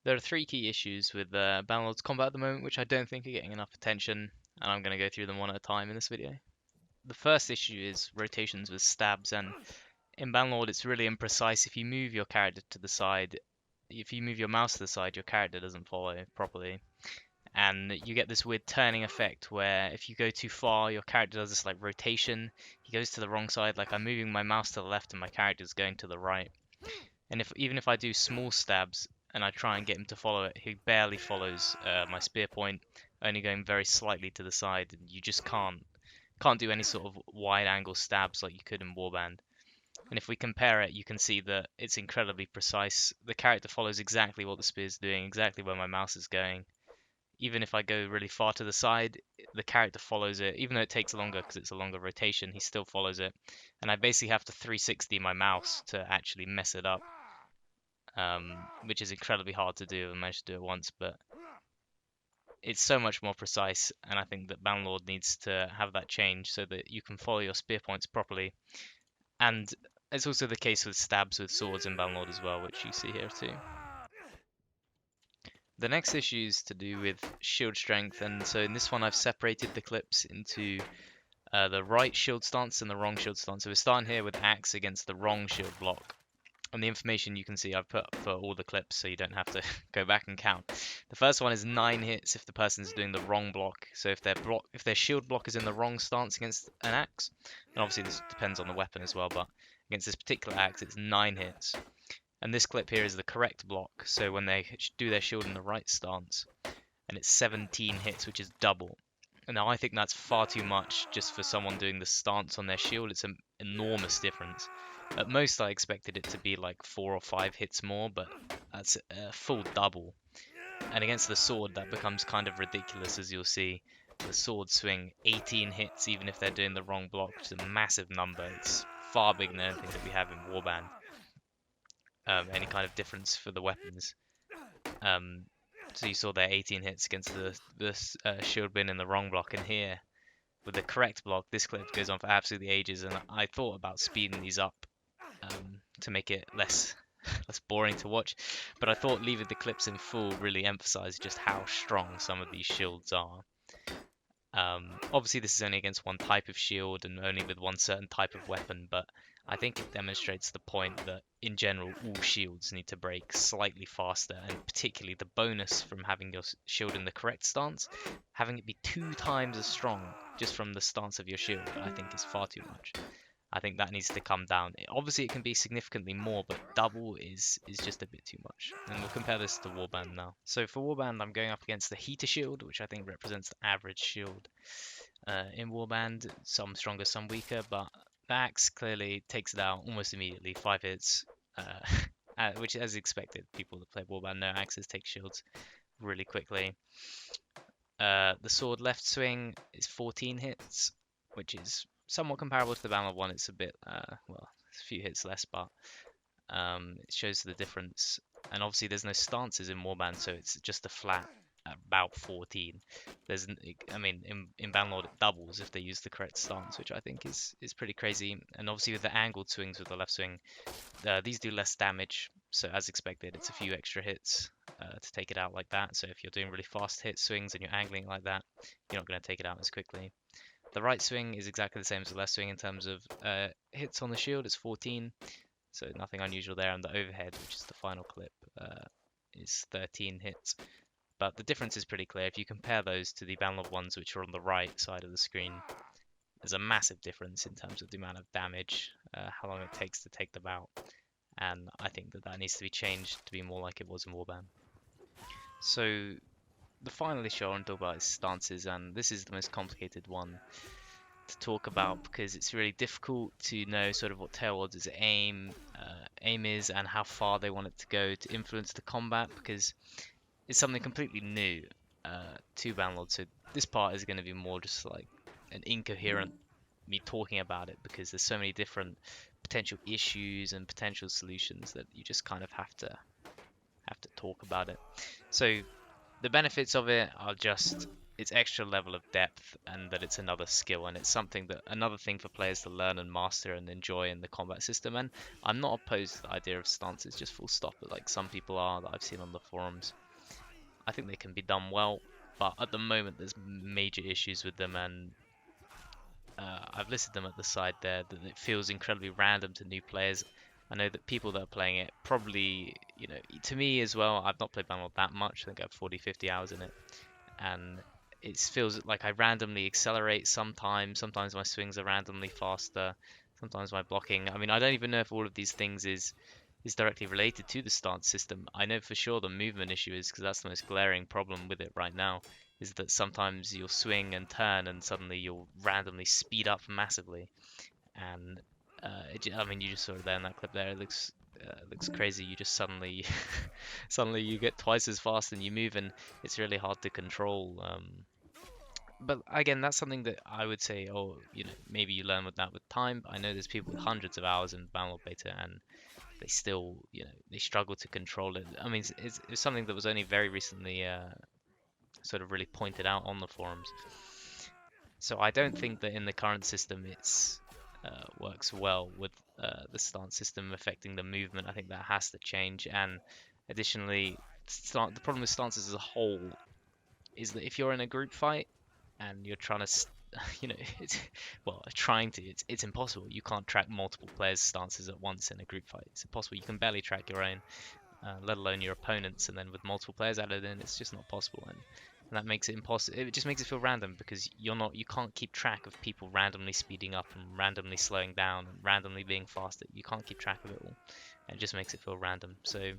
There are three key issues with Bannerlord's combat at the moment, which I don't think are getting enough attention, and I'm going to go through them one at a time in this video. The first issue is rotations with stabs, and in Bannerlord it's really imprecise. If you move your character to the side, if you move your mouse to the side, your character doesn't follow properly. And you get this weird turning effect where if you go too far, your character does this like rotation. He goes to the wrong side, like I'm moving my mouse to the left and my character's going to the right. And even if I do small stabs and I try and get him to follow it, he barely follows my spear point, only going very slightly to the side. And you just can't do any sort of wide angle stabs like you could in Warband. And if we compare it, you can see that it's incredibly precise. The character follows exactly what the spear is doing, exactly where my mouse is going. Even if I go really far to the side, the character follows it. Even though it takes longer because it's a longer rotation, he still follows it. And I basically have to 360 my mouse to actually mess it up, which is incredibly hard to do. I managed to do it once, but it's so much more precise, and I think that Bannerlord needs to have that change so that you can follow your spear points properly. And it's also the case with stabs with swords in Bannerlord as well, which you see here too. The next issue is to do with shield strength, and so in this one I've separated the clips into the right shield stance and the wrong shield stance. So we're starting here with axe against the wrong shield block. And the information you can see I've put for all the clips so you don't have to go back and count. The first one is 9 hits if the person's doing the wrong block. So if their shield block is in the wrong stance against an axe, and obviously this depends on the weapon as well, but against this particular axe it's 9 hits. And this clip here is the correct block, so when they do their shield in the right stance, and it's 17 hits, which is double. And now I think that's far too much just for someone doing the stance on their shield. It's an enormous difference. At most I expected it to be like 4 or 5 hits more, but that's a full double. And against the sword that becomes kind of ridiculous, as you'll see. The sword swing 18 hits even if they're doing the wrong block, which is a massive number. It's far bigger than anything that we have in Warband. Any kind of difference for the weapons. So you saw there 18 hits against the shield bin in the wrong block, and here with the correct block, this clip goes on for absolutely ages, and I thought about speeding these up to make it less boring to watch, but I thought leaving the clips in full really emphasized just how strong some of these shields are. Obviously this is only against one type of shield and only with one certain type of weapon, but I think it demonstrates the point that in general all shields need to break slightly faster, and particularly the bonus from having your shield in the correct stance, having it be 2 times as strong just from the stance of your shield, I think is far too much. I think that needs to come down. Obviously it can be significantly more, but double is just a bit too much. And we'll compare this to Warband now. So for Warband I'm going up against the heater shield, which I think represents the average shield in Warband. Some stronger, some weaker, but the axe clearly takes it out almost immediately, 5 hits, which as expected, people that play Warband know axes take shields really quickly. The sword left swing is 14 hits, which is somewhat comparable to the Bannerlord one. It's a bit, well, it's a few hits less, but it shows the difference. And obviously there's no stances in Warband, so it's just a flat about 14. I mean, in Bannerlord it doubles if they use the correct stance, which I think is pretty crazy. And obviously with the angled swings with the left swing, these do less damage, so as expected it's a few extra hits to take it out like that. So if you're doing really fast hit swings and you're angling like that, you're not going to take it out as quickly. The right swing is exactly the same as the left swing in terms of hits on the shield. It's 14, so nothing unusual there. And the overhead, which is the final clip, is 13 hits. But the difference is pretty clear. If you compare those to the Bannerlord ones, which are on the right side of the screen, there's a massive difference in terms of the amount of damage, how long it takes to take them out. And I think that needs to be changed to be more like it was in Warband. So the final issue I want to talk about is stances, and this is the most complicated one to talk about because it's really difficult to know sort of what Tailward's aim is and how far they want it to go to influence the combat, because it's something completely new to Bannerlord. So this part is going to be more just like an incoherent me talking about it, because there's so many different potential issues and potential solutions that you just kind of have to talk about it. So the benefits of it are just it's extra level of depth, and that it's another skill, and it's something that another thing for players to learn and master and enjoy in the combat system. And I'm not opposed to the idea of stances, just full stop, but like some people are that I've seen on the forums. I think they can be done well, but at the moment there's major issues with them, and I've listed them at the side there, that it feels incredibly random to new players. I know that people that are playing it probably, to me as well, I've not played Bannerlord that much. I think I have 40, 50 hours in it, and it feels like I randomly accelerate sometimes. Sometimes my swings are randomly faster. Sometimes my blocking. I mean, I don't even know if all of these things is directly related to the stance system. I know for sure the movement issue is, because that's the most glaring problem with it right now, is that sometimes you'll swing and turn and suddenly you'll randomly speed up massively. And I mean, you just saw it there in that clip there. It looks crazy. You just suddenly suddenly you get twice as fast and you move, and it's really hard to control. But again, that's something that I would say, oh, maybe you learn with that with time. I know there's people with hundreds of hours in Bannerlord beta, and they still, they struggle to control it. I mean, it's something that was only very recently sort of really pointed out on the forums. So I don't think that in the current system it's works well with the stance system affecting the movement. I think that has to change. And additionally, the problem with stances as a whole is that if you're in a group fight and you're trying to, it's it's impossible. You can't track multiple players' stances at once in a group fight. It's impossible. You can barely track your own, let alone your opponents. And then with multiple players added in, it's just not possible. And that makes it impossible. It just makes it feel random, because you can't keep track of people randomly speeding up and randomly slowing down and randomly being faster. You can't keep track of it all. And it just makes it feel random. So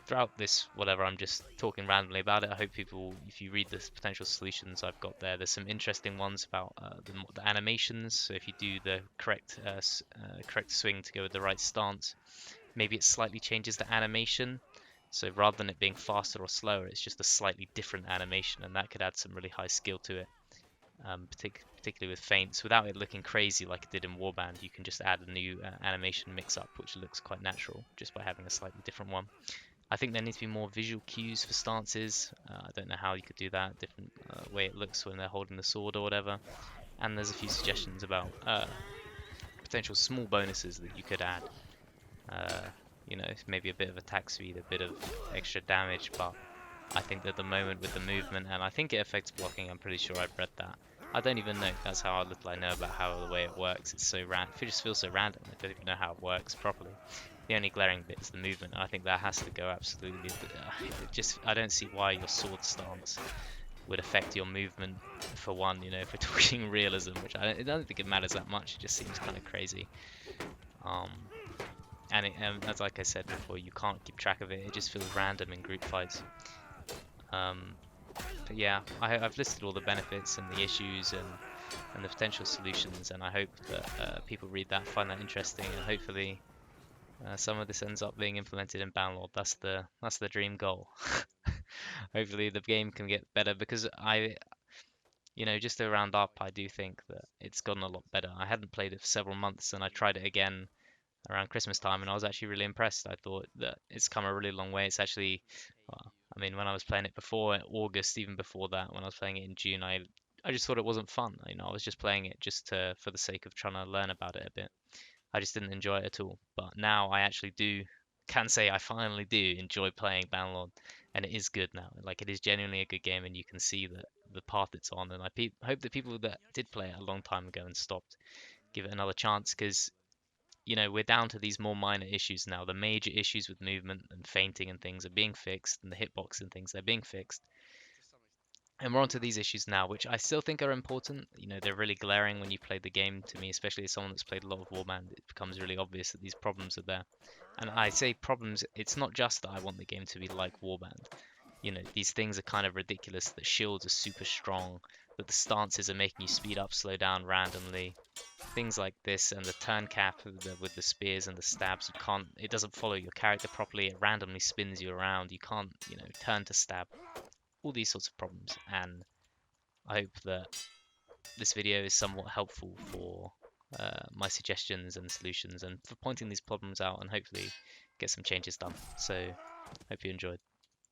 throughout this, whatever, I'm just talking randomly about it. I hope people, if you read the potential solutions I've got there, there's some interesting ones about the animations. So if you do the correct swing to go with the right stance, maybe it slightly changes the animation. So rather than it being faster or slower, it's just a slightly different animation, and that could add some really high skill to it. Particularly with feints, without it looking crazy like it did in Warband, you can just add a new animation mix-up, which looks quite natural just by having a slightly different one. I think there needs to be more visual cues for stances. I don't know how you could do that, different way it looks when they're holding the sword or whatever. And there's a few suggestions about potential small bonuses that you could add. Maybe a bit of attack speed, a bit of extra damage, but I think that at the moment with the movement, and I think it affects blocking, I'm pretty sure I've read that. I don't even know, that's how little I know about how the way it works. It's so random, it just feels so random, I don't even know how it works properly. The only glaring bit is the movement, and I think that has to go absolutely. I don't see why your sword stance would affect your movement, for one, if we're talking realism, which I don't think it matters that much, it just seems kind of crazy. And as like I said before, you can't keep track of it. It just feels random in group fights. But yeah, I've listed all the benefits and the issues and the potential solutions, and I hope that people read that, find that interesting, and hopefully some of this ends up being implemented in Bannerlord. That's the dream goal. Hopefully the game can get better, because just to round up, I do think that it's gotten a lot better. I hadn't played it for several months, and I tried it again around Christmas time, and I was actually really impressed. I thought that it's come a really long way. It's actually, I mean, when I was playing it before August, even before that, when I was playing it in June, I just thought it wasn't fun. I was just playing it just for the sake of trying to learn about it a bit. I just didn't enjoy it at all. But now I actually can say I finally do enjoy playing Bannerlord, and it is good now. Like, it is genuinely a good game, and you can see that the path it's on. And I hope that people that did play it a long time ago and stopped give it another chance, because we're down to these more minor issues now. The major issues with movement and fainting and things are being fixed, and the hitbox and things, they're being fixed. And we're onto these issues now, which I still think are important. They're really glaring when you play the game, to me, especially as someone that's played a lot of Warband. It becomes really obvious that these problems are there. And I say problems, it's not just that I want the game to be like Warband. These things are kind of ridiculous, that shields are super strong, that the stances are making you speed up, slow down randomly. Things like this, and the turn cap with the spears and the stabs, it doesn't follow your character properly, it randomly spins you around, you can't, turn to stab. All these sorts of problems, and I hope that this video is somewhat helpful for my suggestions and solutions, and for pointing these problems out, and hopefully get some changes done. So, hope you enjoyed.